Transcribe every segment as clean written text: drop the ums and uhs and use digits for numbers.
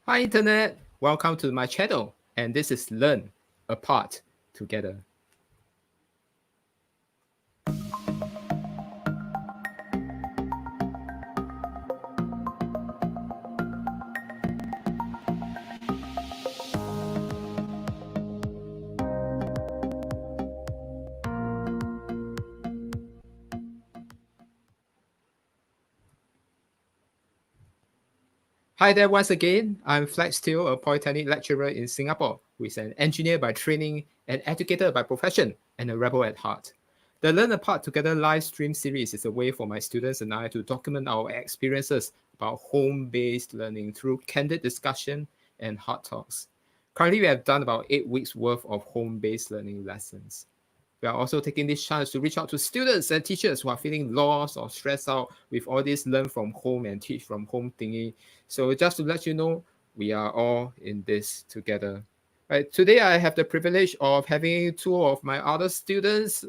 Hi Internet, welcome to my channel, and this is Learn Apart Together. Hi there once again, I'm Flex Tio, a polytechnic lecturer in Singapore who is an engineer by training, an educator by profession, and a rebel at heart. The Learn Apart Together live stream series is a way for my students and I to document our experiences about home-based learning through candid discussion and hard talks. Currently, we have done about 8 weeks worth of home-based learning lessons. We are also taking this chance to reach out to students and teachers who are feeling lost or stressed out with all this learn from home and teach from home thingy. So just to let you know, we are all in this together. Right, today I have the privilege of having two of my other students,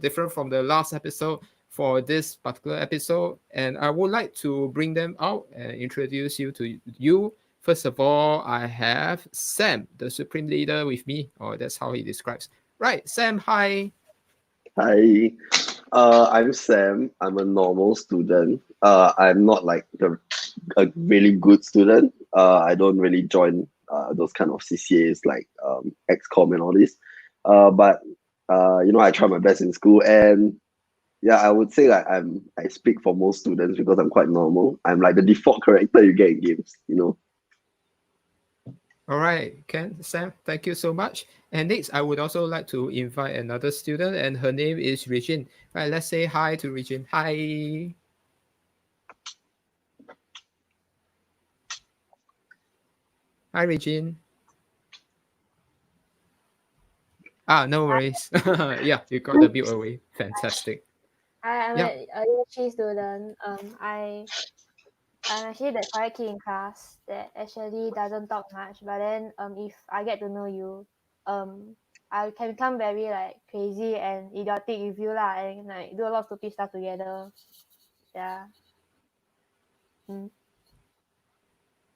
different from the last episode, for this particular episode. And I would like to bring them out and introduce you to you. First of all, I have Sam, the supreme leader with me, or that's how he describes. Right, Sam, hi. Hi, I'm Sam. I'm a normal student. I'm not like a really good student. I don't really join those kind of CCAs like XCOM and all this. But I try my best in school, and yeah, I would say like I speak for most students because I'm quite normal. I'm like the default character you get in games. All right, Ken, Sam, thank you so much. And next, I would also like to invite another student, and her name is Regine. Right, let's say hi to Regine. Hi. Hi, Regine. No worries. Yeah, you got the mute away. Fantastic. I'm Yeah. a year three student. I'm actually that quiet kid in class that actually doesn't talk much. But then if I get to know you, I can become very like crazy and idiotic with you lah, and like do a lot of stupid stuff together. Yeah. Mm.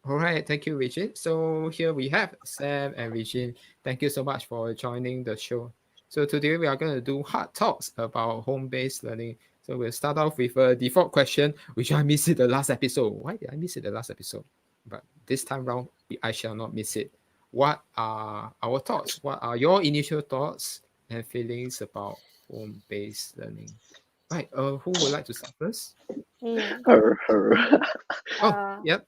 All right, thank you, Regine. So here we have Sam and Regine. Thank you so much for joining the show. So today we are going to do hard talks about home-based learning. So we'll start off with a default question, which I missed it the last episode. Why did I miss it the last episode? But this time round, I shall not miss it. What are our thoughts? What are your initial thoughts and feelings about home-based learning? Right. Who would like to start first? Me. Her. Oh, Uh, yep.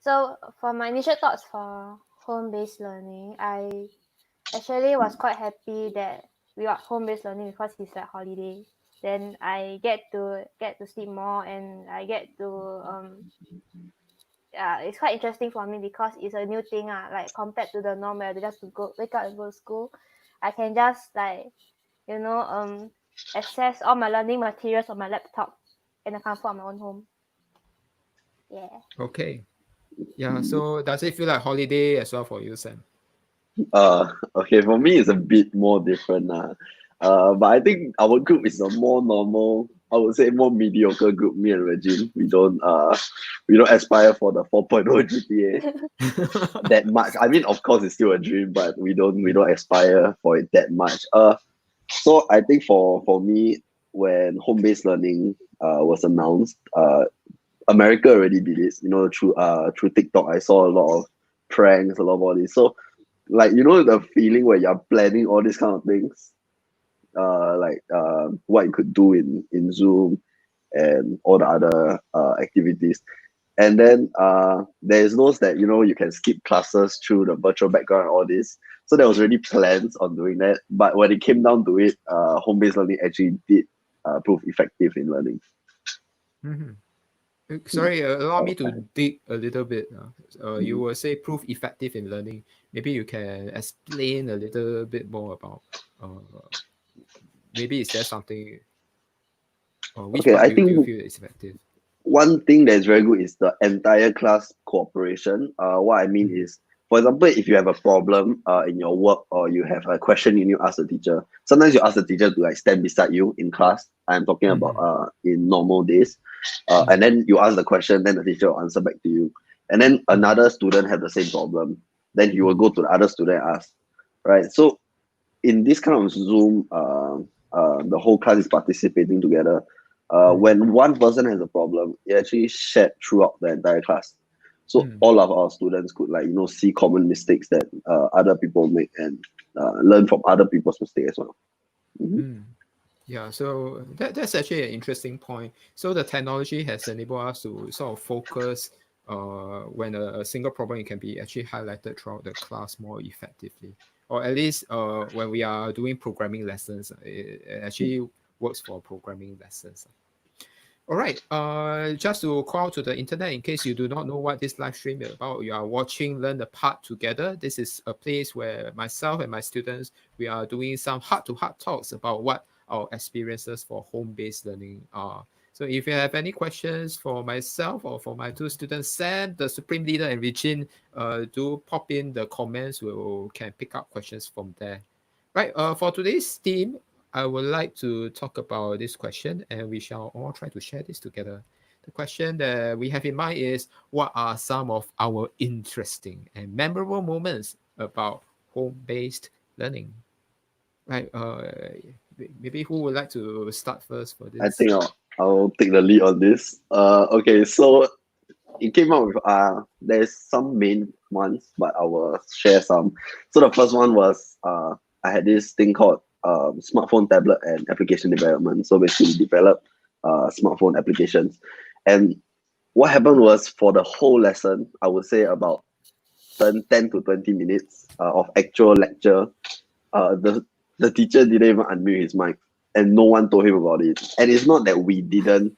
so for my initial thoughts for home-based learning, I actually was quite happy that we got home-based learning because it's like holiday. Then I get to sleep more, and I get to yeah, it's quite interesting for me because it's a new thing like compared to the norm where they just to go wake up and go to school. I can just like access all my learning materials on my laptop in the comfort of my own home. Yeah. Okay. Yeah, so does it feel like holiday as well for you, Sam? Okay, for me it's a bit more different. But I think our group is a more normal, I would say more mediocre group, me and Regine. We don't aspire for the 4.0 GPA that much. I mean, of course it's still a dream, but we don't aspire for it that much. So I think for me, when home-based learning was announced, America already did it. Through TikTok, I saw a lot of pranks, a lot of all this. So like the feeling where you're planning all these kind of things, what you could do in Zoom and all the other activities. And then there's those that you can skip classes through the virtual background and all this. So there was already plans on doing that, but when it came down to it, home-based learning actually did prove effective in learning. Mhm. Sorry, allow me to dig a little bit. You will say proof effective in learning. Maybe you can explain a little bit more about. Maybe is there something? Which Okay, part I do you think feel is effective? one thing that's very good is the entire class cooperation. What I mean is, for example, if you have a problem in your work or you have a question you need to ask the teacher, sometimes you ask the teacher to like stand beside you in class. I'm talking about in normal days. And then you ask the question, then the teacher will answer back to you. and then another student had the same problem, then he will go to the other student and ask, right? So in this kind of Zoom, the whole class is participating together. When one person has a problem, it actually shared throughout the entire class. So all of our students could see common mistakes that other people make and learn from other people's mistakes as well. Yeah, so that's actually an interesting point. So the technology has enabled us to sort of focus when a single problem can be actually highlighted throughout the class more effectively. Or at least when we are doing programming lessons, it actually works for programming lessons. All right, just to call to the internet, in case you do not know what this live stream is about, you are watching Learn the Part Together. This is a place where myself and my students, we are doing some heart-to-heart talks about what our experiences for home-based learning are. So if you have any questions for myself or for my two students, Sam, the Supreme Leader, and Regine, do pop in the comments. We can pick up questions from there. Right, for today's theme, I would like to talk about this question, and we shall all try to share this together. The question that we have in mind is, what are some of our interesting and memorable moments about home-based learning? Right, maybe who would like to start first for I this? think I'll take the lead on this. Okay, so it came out with there's some main ones, but I will share some. So the first one was I had this thing called smartphone, tablet, and application development. So basically, we developed smartphone applications, and what happened was for the whole lesson, I would say about 10 to 20 minutes of actual lecture, the teacher didn't even unmute his mic, and no one told him about it. And it's not that we didn't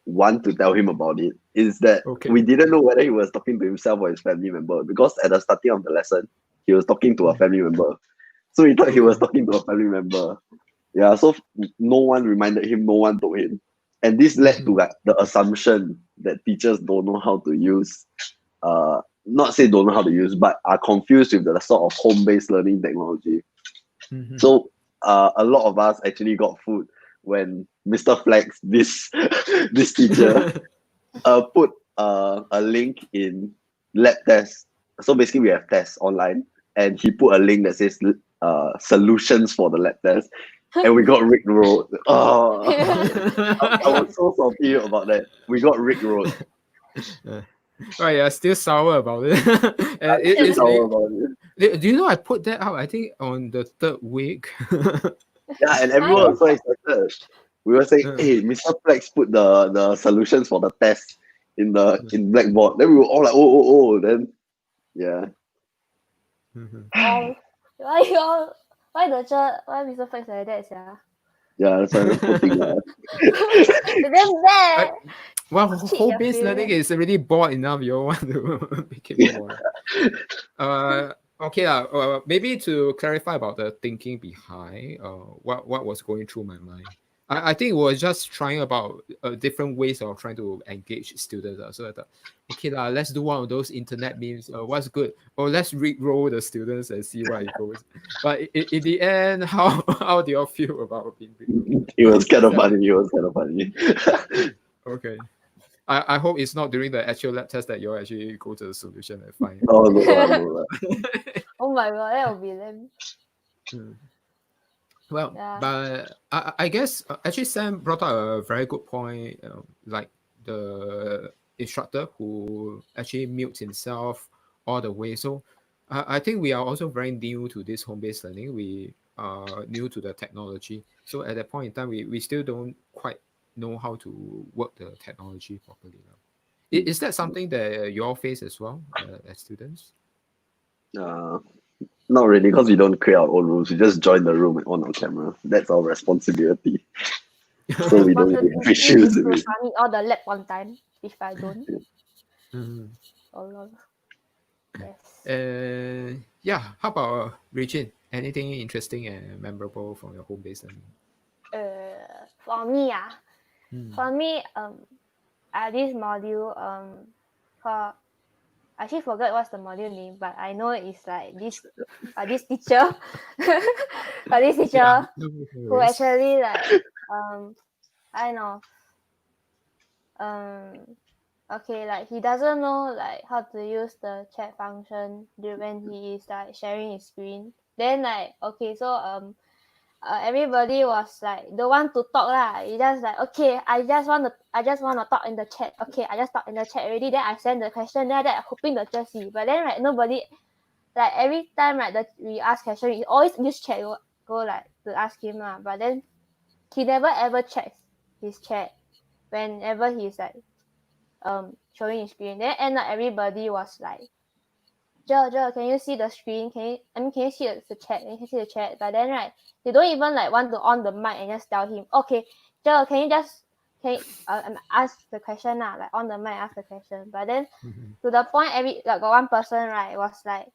want to tell him about it, is that we didn't know whether he was talking to himself or his family member, because at the starting of the lesson he was talking to a family member, so we thought he was talking to a family member. Yeah, so no one reminded him, no one told him, and this led to like the assumption that teachers don't know how to use not say don't know how to use, but are confused with the sort of home-based learning technology. So a lot of us actually got food when Mr. Flex, this this teacher, put a link in lab test. So basically, we have tests online, and he put a link that says solutions for the lab test, and we got rickrolled. Oh, I was so salty about that. We got rickrolled. Right, yeah, still sour about it. And Still sour about it. do you know I put that out, I think, on the third week? Yeah, and everyone was so excited. We were saying, hey, Mr. Flex put the solutions for the test in Blackboard. Then we were all like, oh. Then, yeah. Why Mr. Flex like that, yeah? Yeah, that's why I'm putting Damn bad. Well, home-based learning is already bored enough. You all want to make it more. Okay, maybe to clarify about the thinking behind what was going through my mind. I think it was just trying about different ways of trying to engage students. So I thought, okay, let's do one of those internet memes. What's good? Or let's re-roll the students and see what it goes. But in the end, how do you all feel about being re-rolled? It was kind of funny. Okay. I hope it's not during the actual lab test that you actually go to the solution and find. Oh, no. Oh my god, that would be them. Well, but I guess actually Sam brought up a very good point, like the instructor who actually mutes himself all the way. So I think we are also very new to this home-based learning. We are new to the technology. So at that point in time, we still don't quite know how to work the technology properly now. Is that something that you all face as well as students? Not really, because we don't create our own rooms. We just join the room and on our camera. That's our responsibility. So we don't get issues with it. Submit all the lab on time if I don't. Oh Lord. Yes. Yeah. How about Regine? Anything interesting and memorable from your home-based learning? For me, this module, for I actually forgot what's the module name, but I know it's like this teacher who actually like kind of okay, like he doesn't know like how to use the chat function when he is like sharing his screen. Then like okay, so everybody was like don't want to talk lah. He just like okay, I just want to talk in the chat. Okay, I just talk in the chat already. Then I send the question. Then that hoping the teacher see. But then right, nobody like every time right that we ask question, we always use chat go like to ask him lah. But then he never ever checks his chat whenever he's like showing his screen. Then end up everybody was like, Joe, can you see the screen? Can you see the chat? Can you see the chat? But then right, they don't even like want to on the mic and just tell him, okay, Joe, can you ask the question now? Like on the mic, ask the question. But then to the point, got one person right was like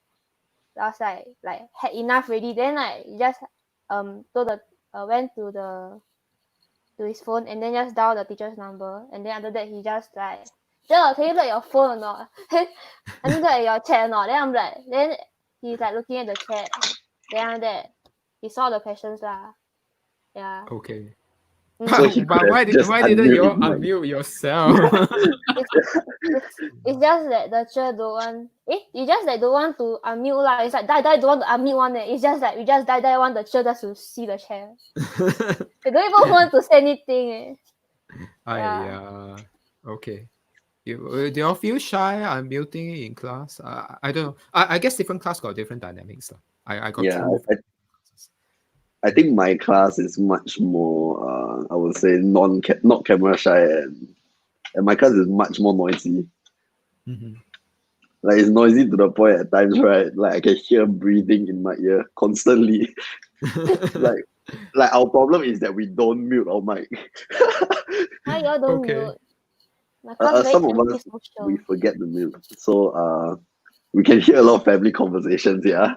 had enough already. Then like he just told the went to his phone and then just dial the teacher's number. And then after that he just like, Joe, can you look at your phone or not? Can you look at your chat or not? Then I'm like, then he's like looking at the chat. Then after that he saw the questions lah. Yeah. Okay. So he could But have why just didn't you unmute his mic. unmute yourself? It's just that the teacher don't want. You just like don't want to unmute lah. It's like die don't want to unmute one. It's just like we just die want the teacher just to see the chat. They don't even want to say anything. Yeah. Okay. Do you all feel shy unmuting in class? I don't know. I guess different class got different dynamics. I got Yeah, two. I think my class is much more, I would say, not camera shy, and my class is much more noisy. Mhm. Like it's noisy to the point at times, right? Like I can hear breathing in my ear constantly. like our problem is that we don't mute our mic. Why y'all don't Okay. mute? My class very Some of us antisocial. we forget to mute, so we can hear a lot of family conversations. Yeah.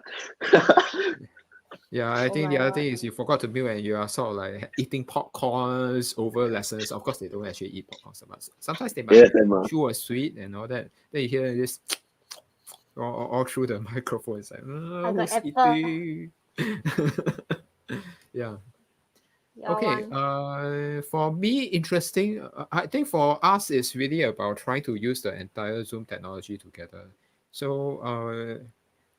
Yeah, I Oh think my the other God. thing is you forgot to mute and you are sort of like eating popcorns over lessons. Of course, they don't actually eat popcorn so much. Sometimes they might ASMR. chew a sweet and all that. Then you hear this all through the microphone. It's like, I got who's apple. eating? Yeah. Y'all Okay. want. For me, interesting. I think for us, it's really about trying to use the entire Zoom technology together. So,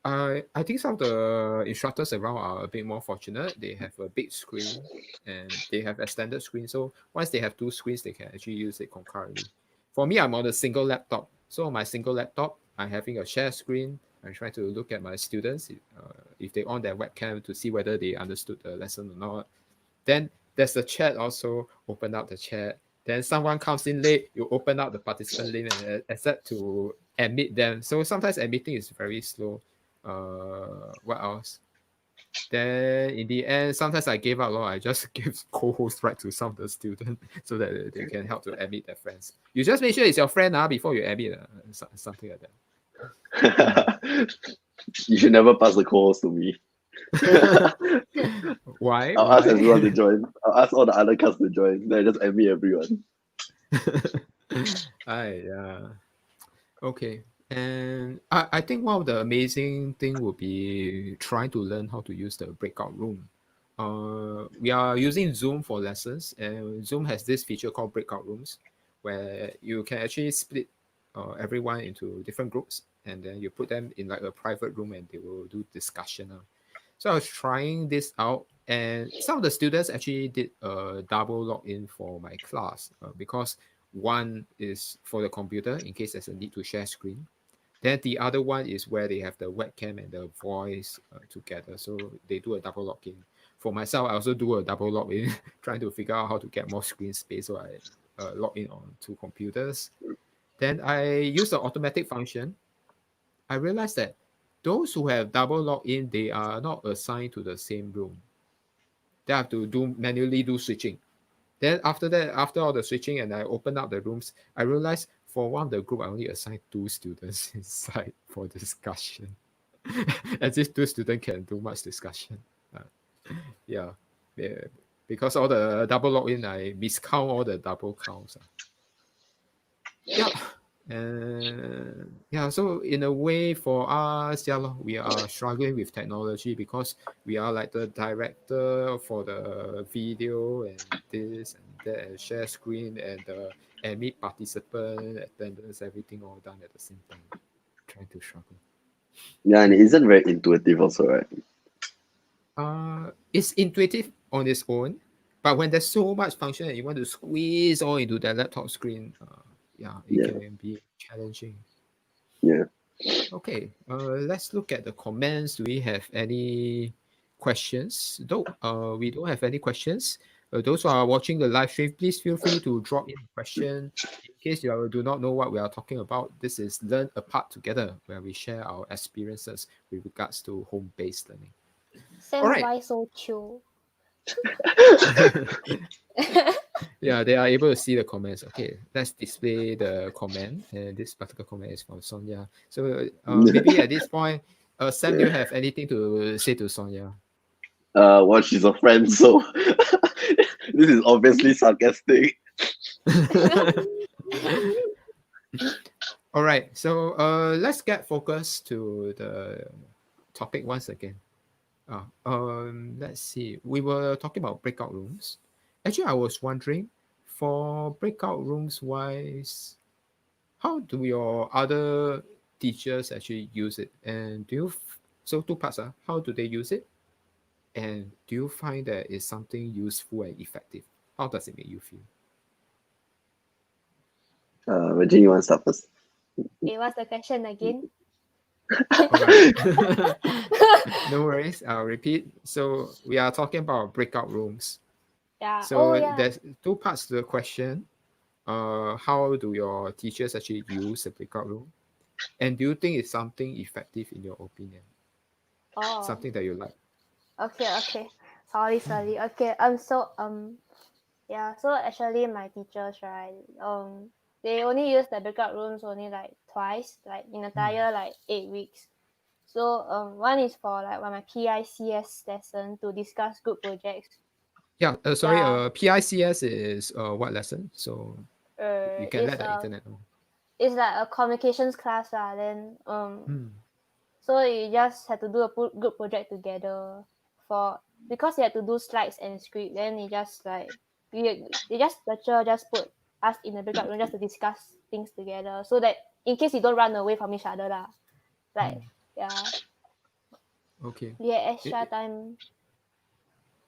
I think some of the instructors around are a bit more fortunate. They have a big screen and they have extended screen. So once they have two screens, they can actually use it concurrently. For me, I'm on a single laptop. So on my single laptop, I'm having a share screen. I'm trying to look at my students if they on their webcam to see whether they understood the lesson or not. Then there's the chat also. Open up the chat. Then someone comes in late, you open up the participant link and accept to admit them. So sometimes admitting is very slow. What else? Then in the end, sometimes I gave up. I just give co-host right to some of the students so that they can help to admit their friends. You just make sure it's your friend before you admit something like that. You should never pass the calls to me. Why? I'll ask everyone to join. I'll ask all the other cast to join. Then I just admit everyone. Yeah. Okay. And I think one of the amazing thing would be trying to learn how to use the breakout room. We are using Zoom for lessons, and Zoom has this feature called breakout rooms, where you can actually split everyone into different groups, and then you put them in like a private room, and they will do discussion. So I was trying this out, and some of the students actually did a double login for my class because one is for the computer in case there's a need to share screen. Then the other one is where they have the webcam and the voice together. So they do a double login. For myself, I also do a double login, trying to figure out how to get more screen space. So I log in on two computers. Then I use the automatic function. I realized that those who have double login, they are not assigned to the same room. They have to manually do switching. Then after that, after all the switching and I open up the rooms, I realized for one of the group, I only assigned two students inside for discussion. As if two students can do much discussion. Yeah. Because all the double login, I miscount all the double counts. Yeah. And yeah, so in a way for us, we are struggling with technology because we are like the director for the video and this and there and share screen and meet participant, attendance, everything all done at the same time. Trying to struggle. Yeah, and it isn't very intuitive also, right? It's intuitive on its own, but when there's so much function and you want to squeeze all into that laptop screen, yeah, it Yeah. can be challenging. Yeah. Okay, let's look at the comments. Do we have any questions? Though we don't have any questions. Those who are watching the live stream, please feel free to drop in a question. In case you do not know what we are talking about, this is Learn Apart Together, where we share our experiences with regards to home-based learning. Sam, All right. why so chill? Yeah, they are able to see the comments. Okay, let's display the comment. And this particular comment is from Sonia. So maybe at this point, Sam, do you have anything to say to Sonia? Well, she's a friend, so this is obviously sarcastic. All right, so let's get focused to the topic once again. Let's see. We were talking about breakout rooms. Actually, I was wondering, for breakout rooms wise, how do your other teachers actually use it? And so two parts, how do they use it? And do you find that it's something useful and effective? How does it make you feel? Regine, you want to start first? Okay, what's the question again? All right. No worries. I'll repeat. So we are talking about breakout rooms. Yeah. So Oh yeah. there's two parts to the question. How do your teachers actually use the breakout room? And do you think it's something effective in your opinion? Oh. Something that you like? Okay. Sorry. Okay. Yeah. So actually, my teachers, right? They only use the breakout rooms only like twice, like in entire like 8 weeks. So one is for like my PICS lesson to discuss group projects. Yeah, sorry, Yeah. PICS is what lesson? So you can It's let the internet know. it's like a communications class then Hmm. so you just have to do a group project together because you have to do slides and script. Then you just like lecturer just put us in the breakout room just to discuss things together, so that in case you don't run away from each other lah. Like yeah, Okay. we had extra time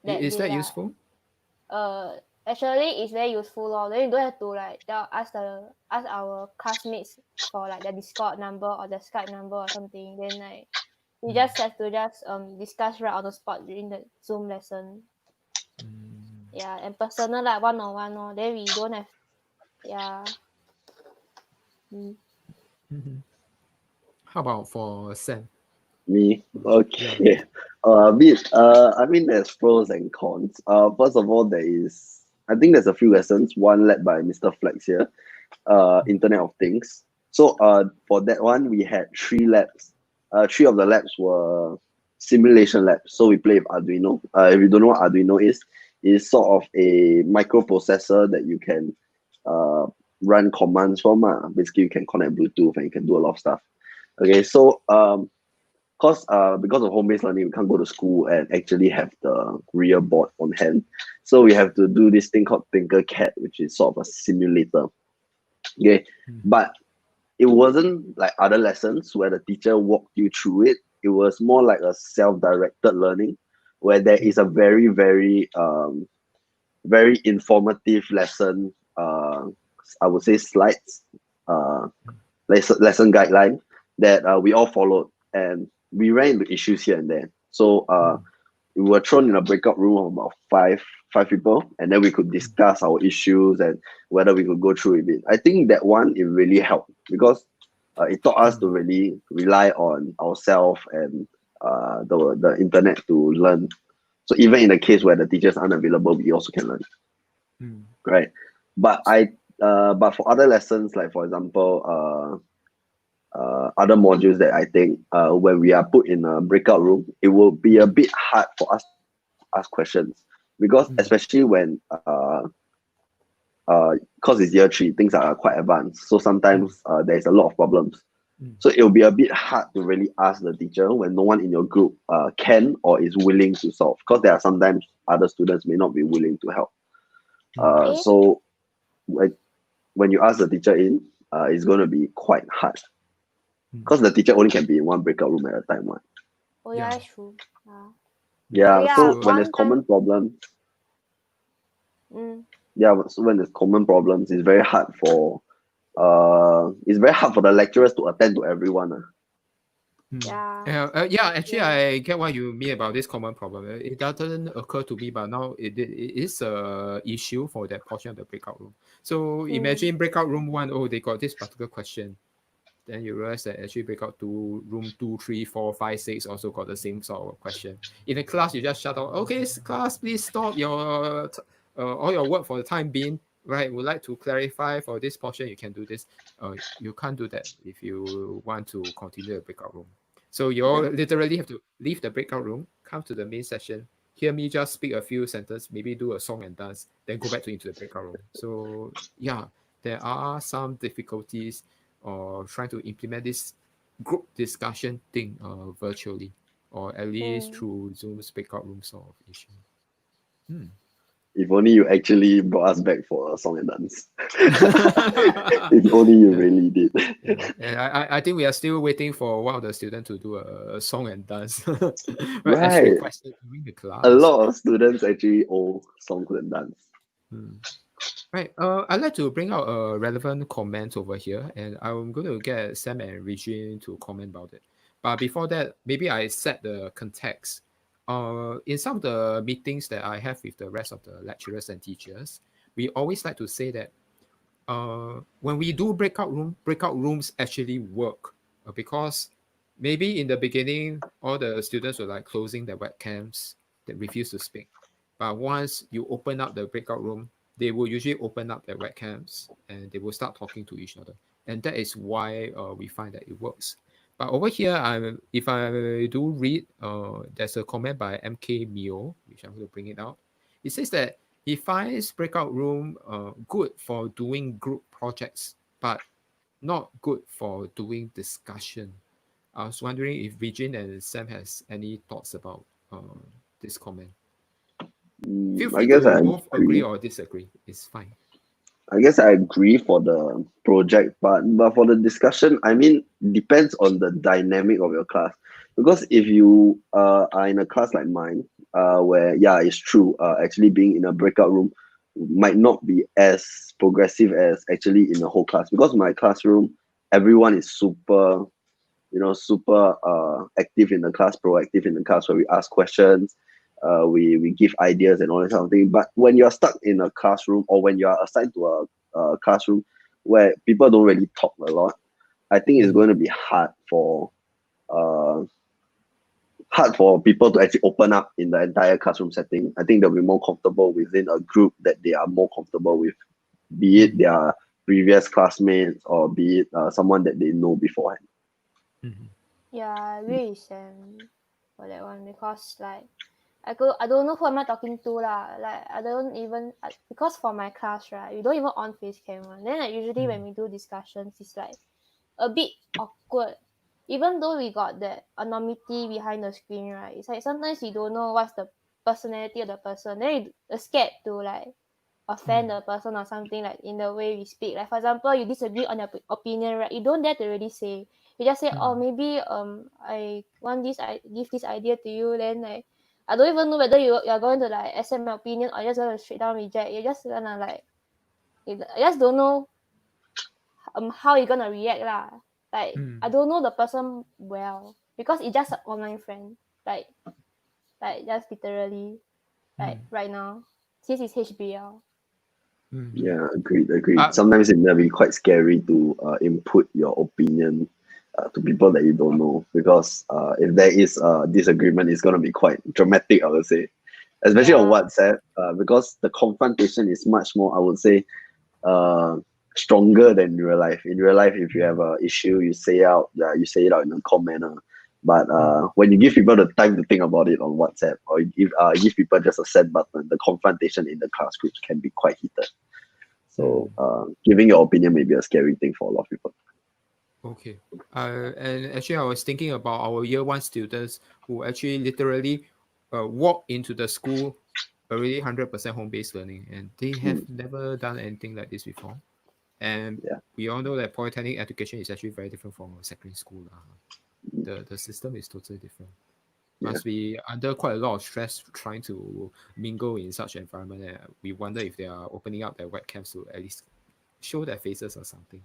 that Is day that lah. useful? Actually it's very useful lor. Then you don't have to like ask our classmates for like the Discord number or the Skype number or something. Then like we just have to discuss right on the spot during the Zoom lesson. Yeah, and personal like one-on-one lor. Then we don't have yeah. How about for Sam? Me? Okay. Yeah. I mean, there's pros and cons. First of all, I think there's a few lessons. One led by Mr. Flex here, Internet of Things. So, for that one, we had 3 labs. 3 of the labs were simulation labs. So we play with Arduino. If you don't know what Arduino is, it's sort of a microprocessor that you can run commands from. Basically, you can connect Bluetooth and you can do a lot of stuff. Okay, so because of home-based learning, we can't go to school and actually have the real board on hand. So we have to do this thing called Tinkercad, which is sort of a simulator. Okay, but it wasn't like other lessons where the teacher walked you through it. It was more like a self-directed learning, where there is a very, very informative lesson. I would say slides, lesson guideline that we all followed, and we ran into issues here and there. So we were thrown in a breakout room of about five people, and then we could discuss our issues and whether we could go through with it. I think that one it really helped because it taught us to really rely on ourselves and the internet to learn. So even in the case where the teachers aren't available, we also can learn, right? But but for other lessons, like for example, other modules that I think when we are put in a breakout room, it will be a bit hard for us to ask questions because especially when because it's year 3, things are quite advanced. So sometimes there's a lot of problems. So it will be a bit hard to really ask the teacher when no one in your group can or is willing to solve, because there are sometimes other students may not be willing to help. Okay. So like when you ask the teacher in, it's going to be quite hard because the teacher only can be in one breakout room at a time. Right? Oh Yeah. yeah, that's true. Yeah. Yeah. Yeah, So when there's one common time. problems, Mm, so when there's common problems, it's very hard for the lecturers to attend to everyone. yeah. Yeah, actually, Yeah. I get what you mean about this common problem. It doesn't occur to me, but now it is a issue for that portion of the breakout room. So imagine breakout room one, oh, they got this particular question. Then you realize that actually breakout two, room 2, 3, 4, 5, 6 also got the same sort of question. In the class, you just shout out, okay, class, please stop your all your work for the time being. Right, would like to clarify for this portion, you can do this. You can't do that if you want to continue the breakout room. So you all literally have to leave the breakout room, come to the main session, hear me just speak a few sentences, maybe do a song and dance, then go back into the breakout room. So yeah, there are some difficulties or trying to implement this group discussion thing virtually, or at least Mm. through Zoom's breakout room sort of issue. If only you actually brought us back for a song and dance. If only you Yeah. really did. Yeah. And I think we are still waiting for one of the students to do a song and dance, right, as Right. requested during the A class. lot of students actually owe songs and dance. Right. I'd like to bring out a relevant comment over here, and I'm going to get Sam and Regine to comment about it. But before that, maybe I set the context. In some of the meetings that I have with the rest of the lecturers and teachers, we always like to say that when we do breakout rooms actually work because maybe in the beginning, all the students were like closing their webcams that refuse to speak. But once you open up the breakout room, they will usually open up their webcams and they will start talking to each other. And that is why we find that it works. But over here, if I do read, there's a comment by MK Mio, which I'm going to bring it out. It says that he finds breakout room good for doing group projects, but not good for doing discussion. I was wondering if Regine and Sam has any thoughts about this comment. Feel I free guess I to both agree agree. or disagree. It's fine. I guess I agree for the project part, but for the discussion, I mean, depends on the dynamic of your class. Because if you are in a class like mine, where yeah, it's true, actually being in a breakout room might not be as progressive as actually in a whole class. Because my classroom, everyone is super, super active in the class, proactive in the class, where we ask questions, we give ideas and all that kind of thing. But when you're stuck in a classroom or when you are assigned to a classroom where people don't really talk a lot, I think it's going to be uh, hard for people to actually open up in the entire classroom setting. I think they'll be more comfortable within a group that they are more comfortable with, be it their previous classmates or be it someone that they know beforehand. Yeah, I agree with Sam for that one because like I don't know who am I talking to lah. Like I don't even because for my class right, we don't even on face cam one. Then like usually when we do discussions, it's like a bit awkward. Even though we got that anonymity behind the screen, right? It's like sometimes you don't know what's the personality of the person. Then you're scared to like offend the person or something like in the way we speak. Like for example, you disagree on your opinion, right? You don't dare to really say. You just say, oh, maybe I want this, I give this idea to you. Then like I don't even know whether you're going to like accept my opinion or just gonna straight down reject. You're just gonna like you just don't know how you're gonna react lah. Like I don't know the person well because it's just an online friend. Like just literally like right now since it's HBL. Yeah, agreed. Sometimes it may be quite scary to input your opinion to people that you don't know because if there is a disagreement, it's going to be quite dramatic, I would say. Especially on Yeah. WhatsApp, because the confrontation is much more, I would say, uh, stronger than in real life. In real life, if you have an issue, you say it out in a calm manner. But when you give people the time to think about it on WhatsApp, or you give people just a send button, the confrontation in the class groups can be quite heated. So giving your opinion may be a scary thing for a lot of people. Okay. And actually, I was thinking about our year one students who actually literally walk into the school already 100% home-based learning, and they have never done anything like this before. And Yeah. we all know that polytechnic education is actually very different from secondary school. The system is totally different. Must be under quite a lot of stress trying to mingle in such environment. And we wonder if they are opening up their webcams to at least show their faces or something.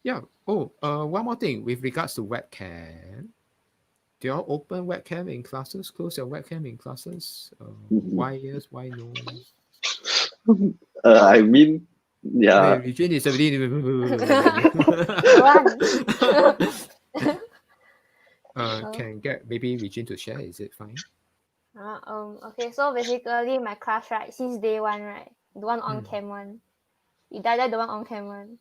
Yeah. Oh, one more thing with regards to webcam. Do you all open webcam in classes? Close your webcam in classes? Why yes? Why no? I mean, yeah. Wait, Eugene is already. One. Can get maybe Regine to share. Is it fine? Okay, so basically my class, right, since day one, right, the one on cam one, we die the one on cam one.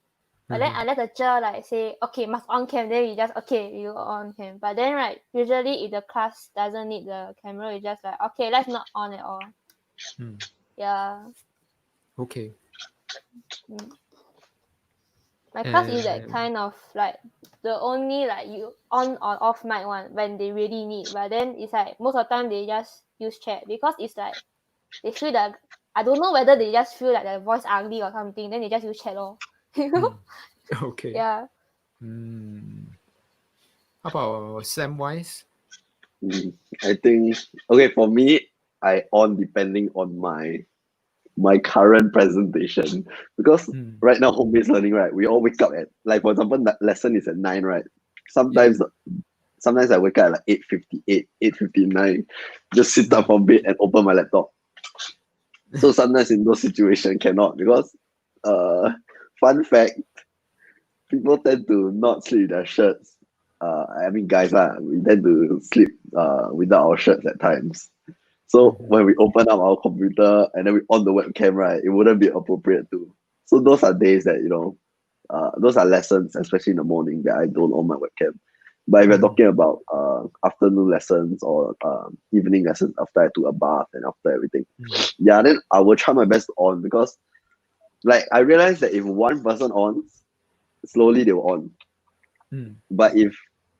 But then unless the teacher like say, okay, must on cam, then we just okay, you on cam. But then right, usually if the class doesn't need the camera, we just like okay, let's not on at all. Yeah. Okay. My class is like kind of like the only like you on or off mic one when they really need. But then it's like most of the time they just use chat because it's like they feel that I don't know whether they just feel like their voice ugly or something. Then they just use chat lor. You know? Okay. Yeah. How about Sam wise? I think okay for me, I on depending on my current presentation because right now home-based learning, right, we all wake up at, like, for example, that lesson is at 9, right? Sometimes I wake up at like 8:58, 8:59, just sit up from bed and open my laptop. So sometimes in those situations cannot because fun fact, people tend to not sleep with their shirts. I mean guys we tend to sleep without our shirts at times. So when we open up our computer and then we on the webcam, right, it wouldn't be appropriate to. So those are days that, those are lessons, especially in the morning, that I don't on my webcam. But if we're talking about afternoon lessons or evening lessons after I took a bath and after everything, then I will try my best to on because, like, I realized that if one person on, slowly they will on. But if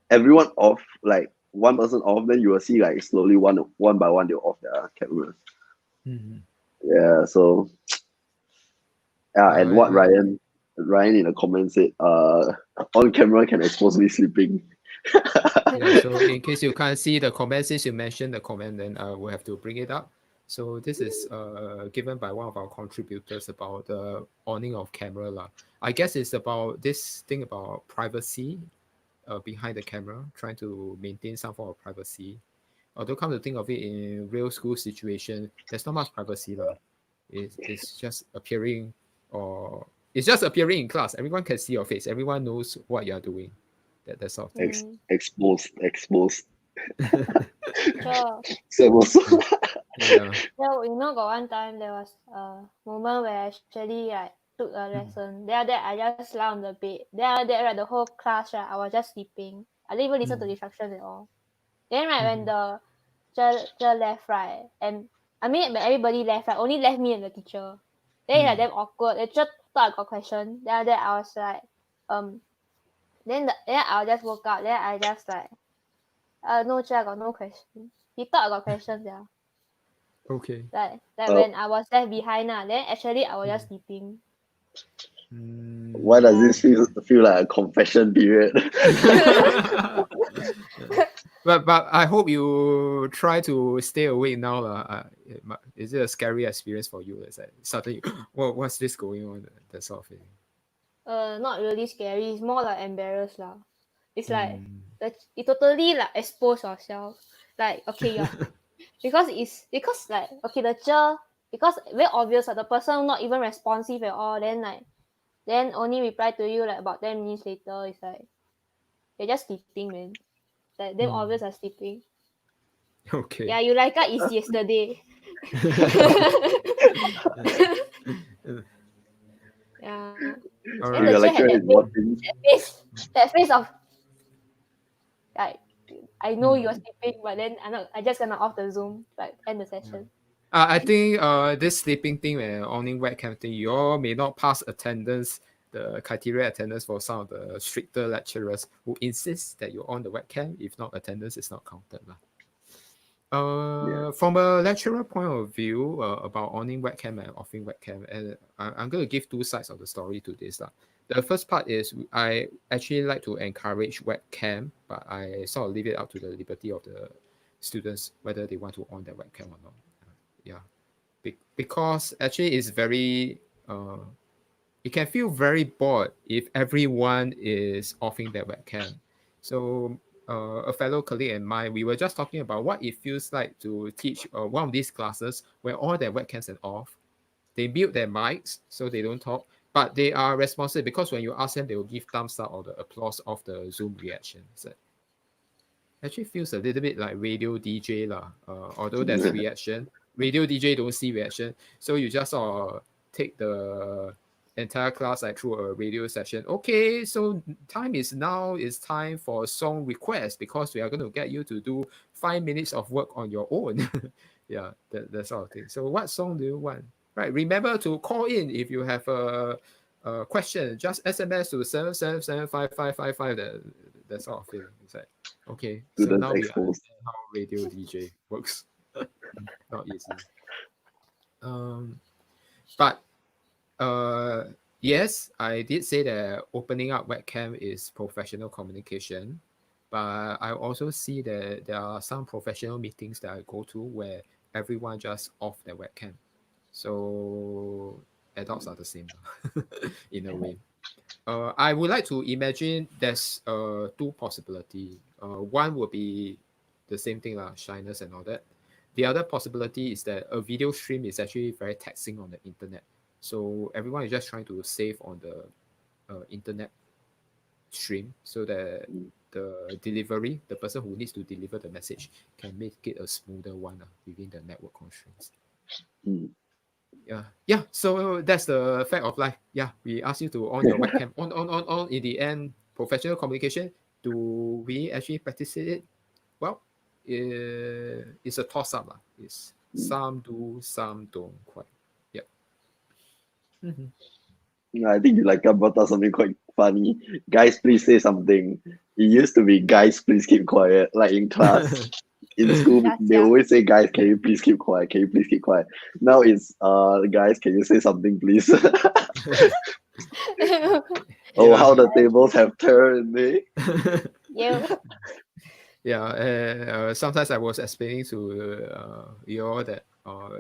everyone off, like one person off, then you will see like slowly one by one they'll off their cameras. Yeah, so and what Ryan in the comments said, on camera can expose me sleeping. Yeah, so in case you can't see the comment, since you mentioned the comment, then we'll have to bring it up. So this is given by one of our contributors about the awning of camera lah. I guess it's about this thing about privacy behind the camera, trying to maintain some form of privacy. Although come to think of it, in real school situation, there's not much privacy lah. It's just appearing, or it's just appearing in class. Everyone can see your face. Everyone knows what you're doing. That sort of thing. Exposed. Sure. Same also. Yeah. Well, got one time there was a moment where I actually like took a lesson. Then after that I just lie on the bed. Then after that, right, the whole class, right, I was just sleeping. I didn't even listen to the instructions at all. Then right, when the teacher left, right, and I mean when everybody left, right, only left me and the teacher. Then like damn awkward. The teacher thought I got question. Then after that I was like, then I just woke up. Then I just like, no teacher, I got no question. He thought I got questions, yeah. Okay. Like when I was left behind, then actually I was just sleeping. Why does this feel like a confession period? But I hope you try to stay awake now. Is it a scary experience for you? It's like suddenly, what's this going on? That sort of thing. Not really scary. It's more like embarrassed lah. It's like you totally like expose yourself. Like okay, yeah, because like okay, the teacher, because very obvious that the person not even responsive at all. Then only reply to you like about 10 minutes later. It's like they're just sleeping, man. Like them obvious are sleeping. Okay. Yeah, you like is yesterday. Yeah. All Then right. the teacher had that face of like, I know you're sleeping, but then I just gonna off the Zoom, like end the session. I think this sleeping thing and owning webcam thing, you all may not pass attendance, the criteria attendance for some of the stricter lecturers who insist that you on the webcam. If not, attendance is not counted lah. From a lecturer point of view, about owning webcam and offing webcam, and I'm going to give two sides of the story to this. The first part is I actually like to encourage webcam, but I sort of leave it up to the liberty of the students whether they want to on their webcam or not. Yeah, because actually it's very, it can feel very bored if everyone is offing their webcam. So a fellow colleague and mine, we were just talking about what it feels like to teach one of these classes where all their webcams are off. They mute their mics so they don't talk, but they are responsive because when you ask them, they will give thumbs up or the applause of the Zoom reaction. So actually feels a little bit like radio DJ lah. Although there's reaction, radio DJ don't see reaction, so you just take the entire class like through a radio session. Okay, so time is now. It's time for song request because we are going to get you to do 5 minutes of work on your own. Yeah, that sort of thing. So what song do you want? Right, remember to call in if you have a question. Just SMS to 7775555. That sort of feeling. It's like, okay, so Students now we exposed. understand how radio DJ works. Not easy. But yes, I did say that opening up webcam is professional communication, but I also see that there are some professional meetings that I go to where everyone just off their webcam. So adults are the same in a way. I would like to imagine there's two possibility. One would be the same thing, shyness and all that. The other possibility is that a video stream is actually very taxing on the internet. So everyone is just trying to save on the internet stream so that the delivery, the person who needs to deliver the message, can make it a smoother one within the network constraints. Yeah. So that's the fact of life. Yeah, we ask you to on your webcam. On. In the end, professional communication. Do we actually practice it? Well, it's a toss up. It's some do, some don't quite. Yeah. I think you brought up something quite funny. Guys, please say something. It used to be guys, please keep quiet. Like in class, in school, they always say, guys, can you please keep quiet? Can you please keep quiet? Now it's guys, can you say something, please? Oh, how the tables have turned, eh? Yeah. Yeah, sometimes I was explaining to you all that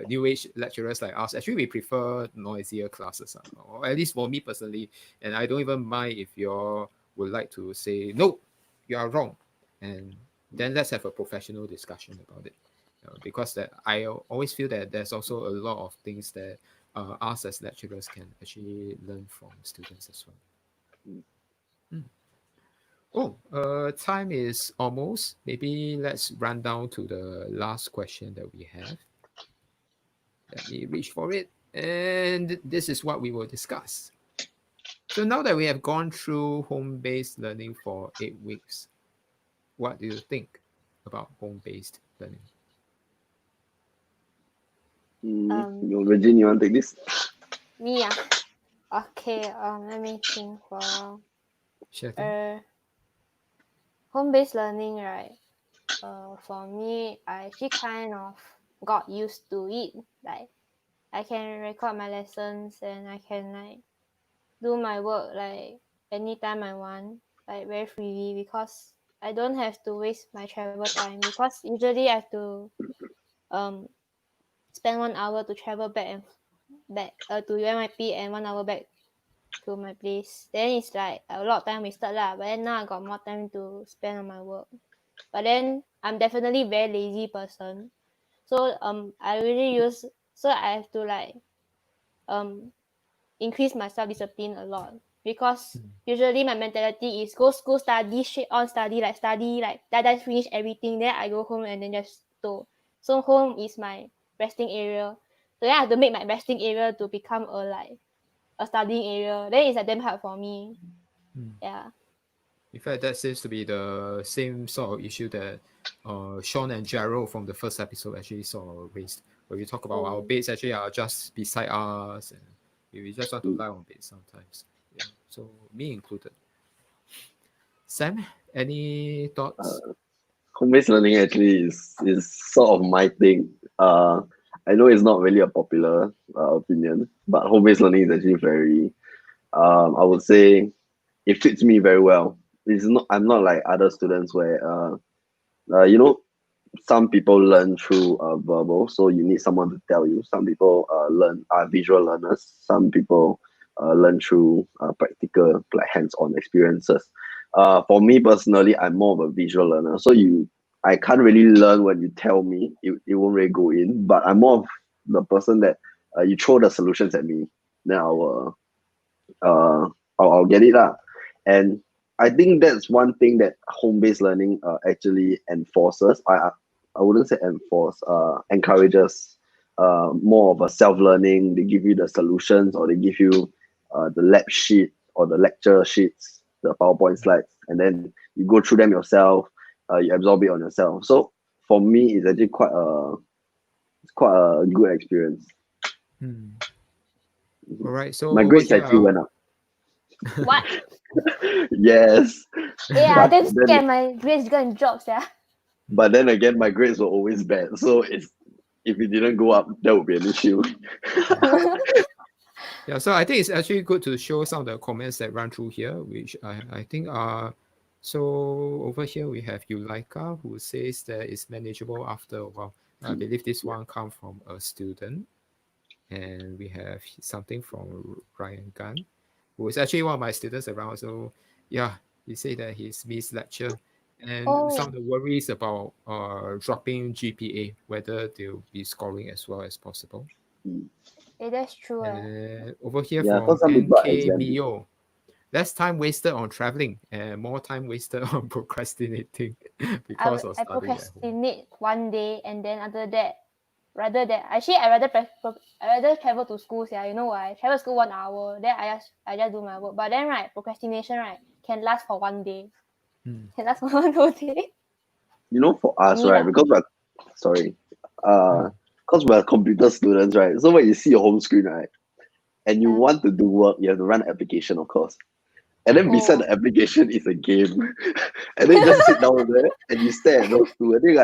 new age lecturers like us, actually we prefer noisier classes, or at least for me personally, and I don't even mind if you all would like to say, no, you are wrong, and then let's have a professional discussion about it. Because that I always feel that there's also a lot of things that us as lecturers can actually learn from students as well. Oh, time is almost. Maybe let's run down to the last question that we have. Let me reach for it. And this is what we will discuss. So now that we have gone through home-based learning for 8 weeks, what do you think about home-based learning? Regine, you want to take this? Me, okay. Let me think for home-based learning, right? For me, I actually kind of got used to it. Like, I can record my lessons and I can do my work anytime I want, very freely, because I don't have to waste my travel time, because usually I have to spend 1 hour to travel back to UMIP and 1 hour back to my place. Then it's a lot of time wasted lah. But then now I got more time to spend on my work. But then I'm definitely very lazy person. So I have to increase my self-discipline a lot, because usually my mentality is go school, study, straight on study, that finish everything, then I go home and then just stow. So home is my resting area. So then I have to make my resting area to become a studying area. Then it's damn hard for me. Yeah. In fact, that seems to be the same sort of issue that Sean and Gerald from the first episode actually sort of raised, where we talk about our beds actually are just beside us, and we just want to lie on bed sometimes. Yeah. So me included. Sam, any thoughts? home-based learning actually is sort of my thing. I know it's not really a popular opinion, but home-based learning is actually very, I would say, it fits me very well. It's not. I'm not like other students where, you know, some people learn through verbal, so you need someone to tell you. Some people learn are visual learners. Some people learn through practical, like hands-on experiences. For me personally, I'm more of a visual learner. So I can't really learn when you tell me. It won't really go in. But I'm more of the person that you throw the solutions at me, then uh, I'll get it lah. And I think that's one thing that home-based learning actually enforces. I wouldn't say enforce, encourages more of a self-learning. They give you the solutions, or they give you the lab sheet or the lecture sheets, the PowerPoint slides, and then you go through them yourself. You absorb it on yourself. So for me, it's actually quite a good experience. All right. So My over grades here, actually went up. What? Yes. Yeah, I But don't then- scared my grades gonna drop, yeah. But then again, my grades were always bad. So if it didn't go up, that would be an issue. yeah. So I think it's actually good to show some of the comments that run through here, which I think are. So over here we have Yulaika, who says that it's manageable after a while. I believe this one comes from a student. And we have something from Ryan Gunn, who is actually one of my students around. So yeah, he said that he's missed lecture and some of the worries about dropping GPA, whether they'll be scoring as well as possible. Yeah, that's true. And over here Yeah, from because some people are NK exempt. Mio, less time wasted on traveling and more time wasted on procrastinating because of I studying at home. procrastinate one day, and then after that, I rather travel to school. Yeah, you know why? Travel to school 1 hour, then I just do my work. But then right, procrastination right can last for one day. Can last for one whole day. You know, for us, Me right? lah. Because because we're computer students, right? So when you see your home screen, right, and you want to do work, you have to run an application, of course. And then beside the application is a game. And then you just sit down there and you stare at those two. I think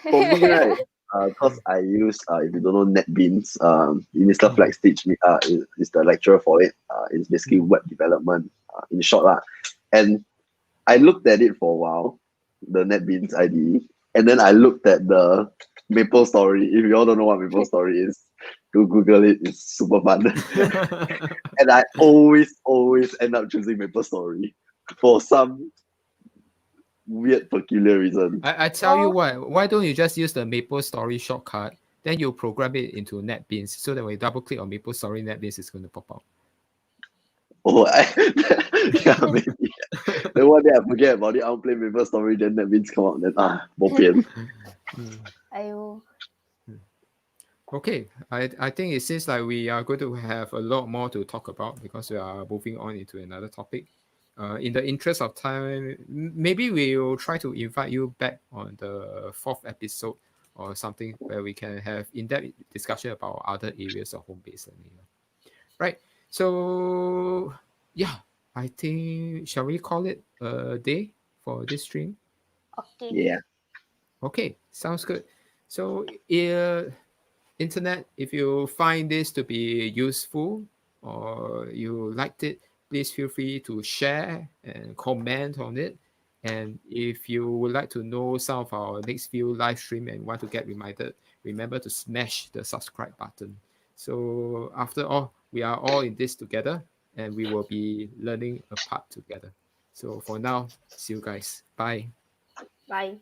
for me, right, because I use if you don't know NetBeans, Mr. Flex teach me is the lecturer for it. It's basically web development in short lah. And I looked at it for a while, the NetBeans IDE, and then I looked at the Maple Story. If you all don't know what Maple Story is, go Google it. It's super fun. And I always end up choosing Maple Story for some weird, peculiar reason. I tell you what, why don't you just use the Maple Story shortcut? Then you program it into NetBeans so that when you double click on Maple Story, NetBeans is going to pop out. Oh, yeah, maybe. Then one day I forget about it, I'll play Maple Story, then NetBeans come out, then bo pian. Aiyo. Okay, I think it seems like we are going to have a lot more to talk about because we are moving on into another topic. In the interest of time, maybe we'll try to invite you back on the 4th episode or something where we can have in-depth discussion about other areas of home-based learning. Right. So yeah, I think shall we call it a day for this stream? Okay. Yeah. Okay, sounds good. So internet, if you find this to be useful or you liked it, please feel free to share and comment on it. And if you would like to know some of our next few live stream and want to get reminded, remember to smash the subscribe button. So after all, we are all in this together and we will be learning apart together. So for now, see you guys. Bye. Bye.